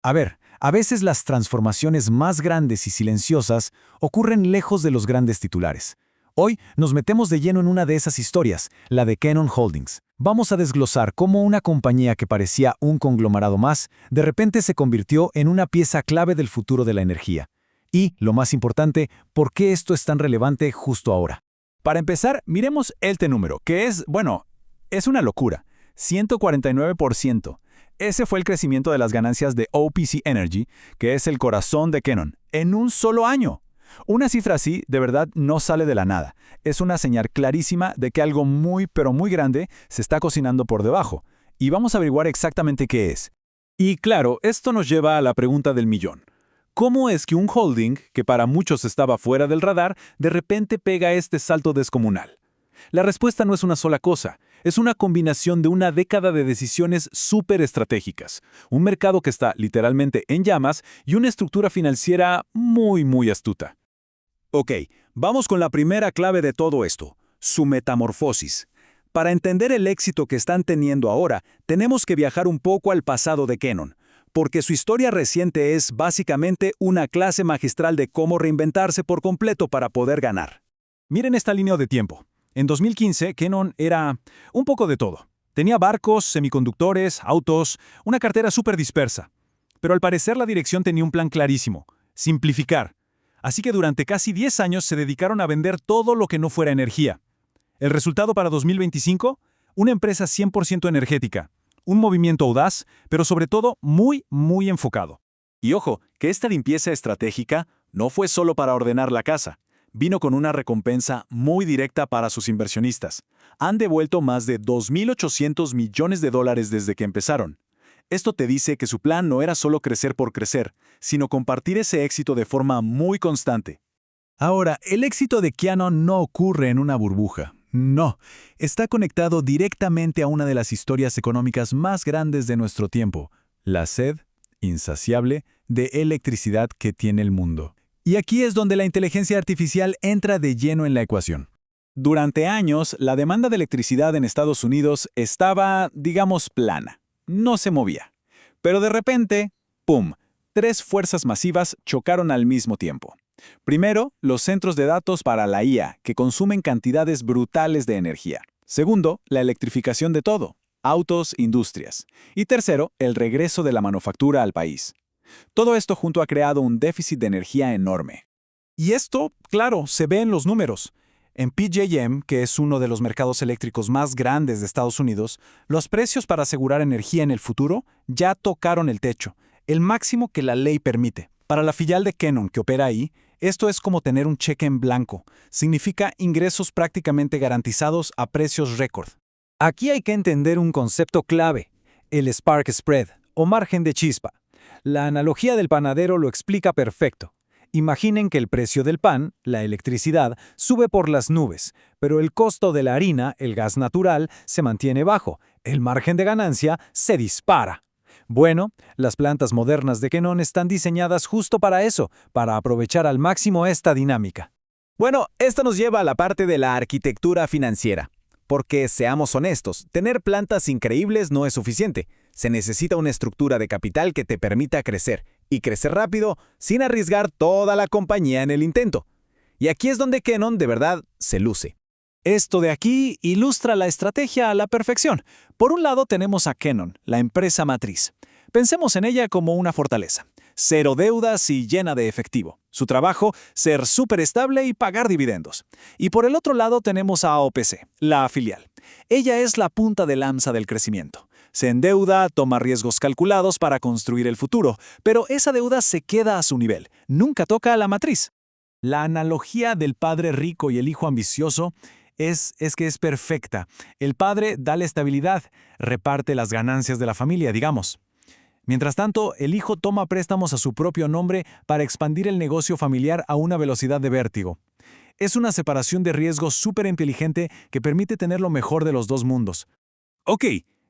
A ver, a veces las transformaciones más grandes y silenciosas ocurren lejos de los grandes titulares. Hoy nos metemos de lleno en una de esas historias, la de Canon Holdings. Vamos a desglosar cómo una compañía que parecía un conglomerado más, de repente se convirtió en una pieza clave del futuro de la energía. Y, lo más importante, ¿por qué esto es tan relevante justo ahora? Para empezar, miremos este número, que es una locura. 149%. Ese fue el crecimiento de las ganancias de OPC Energy, que es el corazón de Canon, en un solo año. Una cifra así, de verdad, no sale de la nada. Es una señal clarísima de que algo muy, pero muy grande se está cocinando por debajo. Y vamos a averiguar exactamente qué es. Y claro, esto nos lleva a la pregunta del millón. ¿Cómo es que un holding, que para muchos estaba fuera del radar, de repente pega este salto descomunal? La respuesta no es una sola cosa, es una combinación de una década de decisiones súper estratégicas, un mercado que está literalmente en llamas y una estructura financiera muy, muy astuta. Ok, vamos con la primera clave de todo esto, su metamorfosis. Para entender el éxito que están teniendo ahora, tenemos que viajar un poco al pasado de Canon, porque su historia reciente es básicamente una clase magistral de cómo reinventarse por completo para poder ganar. Miren esta línea de tiempo. En 2015, Canon era un poco de todo. Tenía barcos, semiconductores, autos, una cartera súper dispersa. Pero al parecer la dirección tenía un plan clarísimo: simplificar. Así que durante casi 10 años se dedicaron a vender todo lo que no fuera energía. El resultado para 2025, una empresa 100% energética. Un movimiento audaz, pero sobre todo muy, muy enfocado. Y ojo, que esta limpieza estratégica no fue solo para ordenar la casa. Vino con una recompensa muy directa para sus inversionistas. Han devuelto más de $2.800 millones desde que empezaron. Esto te dice que su plan no era solo crecer por crecer, sino compartir ese éxito de forma muy constante. Ahora, el éxito de Canon no ocurre en una burbuja. No, está conectado directamente a una de las historias económicas más grandes de nuestro tiempo, la sed insaciable de electricidad que tiene el mundo. Y aquí es donde la inteligencia artificial entra de lleno en la ecuación. Durante años, la demanda de electricidad en Estados Unidos estaba, digamos, plana. No se movía. Pero de repente, ¡pum!, 3 fuerzas masivas chocaron al mismo tiempo. Primero, los centros de datos para la IA, que consumen cantidades brutales de energía. Segundo, la electrificación de todo, autos, industrias. Y tercero, el regreso de la manufactura al país. Todo esto junto ha creado un déficit de energía enorme. Y esto, claro, se ve en los números. En PJM, que es uno de los mercados eléctricos más grandes de Estados Unidos, los precios para asegurar energía en el futuro ya tocaron el techo, el máximo que la ley permite. Para la filial de Canon que opera ahí, esto es como tener un cheque en blanco. Significa ingresos prácticamente garantizados a precios récord. Aquí hay que entender un concepto clave, el spark spread, o margen de chispa. La analogía del panadero lo explica perfecto. Imaginen que el precio del pan, la electricidad, sube por las nubes, pero el costo de la harina, el gas natural, se mantiene bajo. El margen de ganancia se dispara. Bueno, las plantas modernas de Canon están diseñadas justo para eso, para aprovechar al máximo esta dinámica. Bueno, esto nos lleva a la parte de la arquitectura financiera. Porque, seamos honestos, tener plantas increíbles no es suficiente. Se necesita una estructura de capital que te permita crecer, y crecer rápido, sin arriesgar toda la compañía en el intento. Y aquí es donde Canon de verdad se luce. Esto de aquí ilustra la estrategia a la perfección. Por un lado tenemos a Canon, la empresa matriz. Pensemos en ella como una fortaleza. 0 deudas y llena de efectivo. Su trabajo, ser súper estable y pagar dividendos. Y por el otro lado tenemos a OPC, la filial. Ella es la punta de lanza del crecimiento. Se endeuda, toma riesgos calculados para construir el futuro, pero esa deuda se queda a su nivel, nunca toca a la matriz. La analogía del padre rico y el hijo ambicioso es que es perfecta. El padre da la estabilidad, reparte las ganancias de la familia, digamos. Mientras tanto, el hijo toma préstamos a su propio nombre para expandir el negocio familiar a una velocidad de vértigo. Es una separación de riesgos súper inteligente que permite tener lo mejor de los dos mundos. Ok,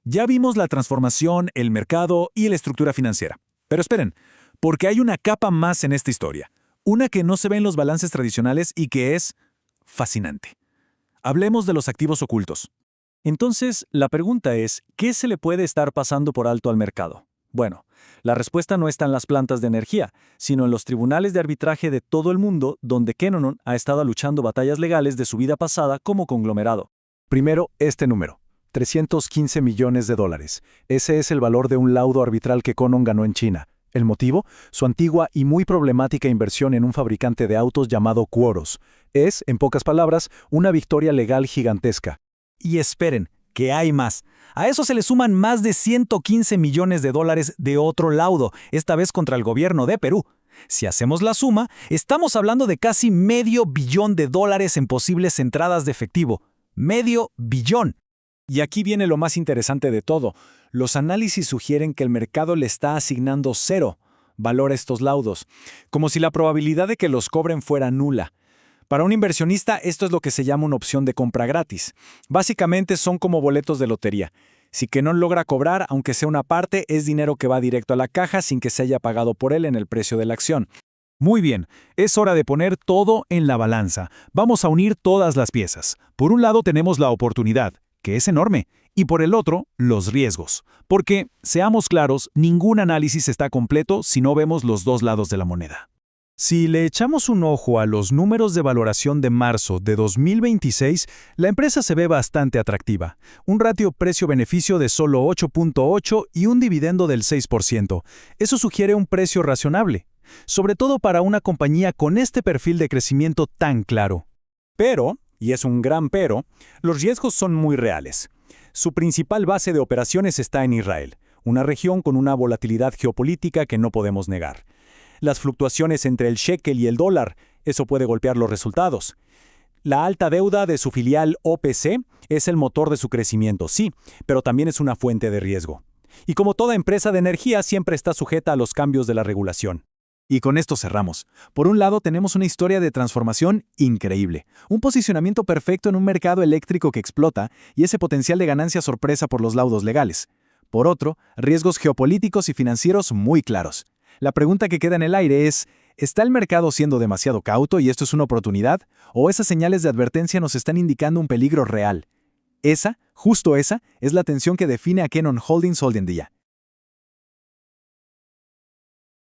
ya vimos la transformación, el mercado y la estructura financiera. Pero esperen, porque hay una capa más en esta historia. Una que no se ve en los balances tradicionales y que es fascinante. Hablemos de los activos ocultos. Entonces, la pregunta es, ¿qué se le puede estar pasando por alto al mercado? Bueno, La respuesta no está en las plantas de energía, sino en los tribunales de arbitraje de todo el mundo donde Canon ha estado luchando batallas legales de su vida pasada como conglomerado. Primero, este número. 315 millones de dólares. Ese es el valor de un laudo arbitral que Canon ganó en China. ¿El motivo? Su antigua y muy problemática inversión en un fabricante de autos llamado Quoros. Es, en pocas palabras, una victoria legal gigantesca. Y esperen, que hay más. A eso se le suman más de 115 millones de dólares de otro laudo, esta vez contra el gobierno de Perú. Si hacemos la suma, estamos hablando de casi $500 millones en posibles entradas de efectivo. $500 millones. Y aquí viene lo más interesante de todo. Los análisis sugieren que el mercado le está asignando 0 valor a estos laudos, como si la probabilidad de que los cobren fuera nula. Para un inversionista, esto es lo que se llama una opción de compra gratis. Básicamente son como boletos de lotería. Si Canon logra cobrar, aunque sea una parte, es dinero que va directo a la caja sin que se haya pagado por él en el precio de la acción. Muy bien, es hora de poner todo en la balanza. Vamos a unir todas las piezas. Por un lado tenemos la oportunidad, que es enorme, y por el otro, los riesgos. Porque, seamos claros, ningún análisis está completo si no vemos los dos lados de la moneda. Si le echamos un ojo a los números de valoración de marzo de 2026, la empresa se ve bastante atractiva. Un ratio precio-beneficio de solo 8.8 y un dividendo del 6%. Eso sugiere un precio razonable, sobre todo para una compañía con este perfil de crecimiento tan claro. Pero, y es un gran pero, los riesgos son muy reales. Su principal base de operaciones está en Israel, una región con una volatilidad geopolítica que no podemos negar. Las fluctuaciones entre el shekel y el dólar, eso puede golpear los resultados. La alta deuda de su filial OPC es el motor de su crecimiento, sí, pero también es una fuente de riesgo. Y como toda empresa de energía, siempre está sujeta a los cambios de la regulación. Y con esto cerramos. Por un lado tenemos una historia de transformación increíble, un posicionamiento perfecto en un mercado eléctrico que explota y ese potencial de ganancia sorpresa por los laudos legales. Por otro, riesgos geopolíticos y financieros muy claros. La pregunta que queda en el aire es, ¿está el mercado siendo demasiado cauto y esto es una oportunidad? ¿O esas señales de advertencia nos están indicando un peligro real? Justo esa, es la tensión que define a Canon Holdings hoy en día.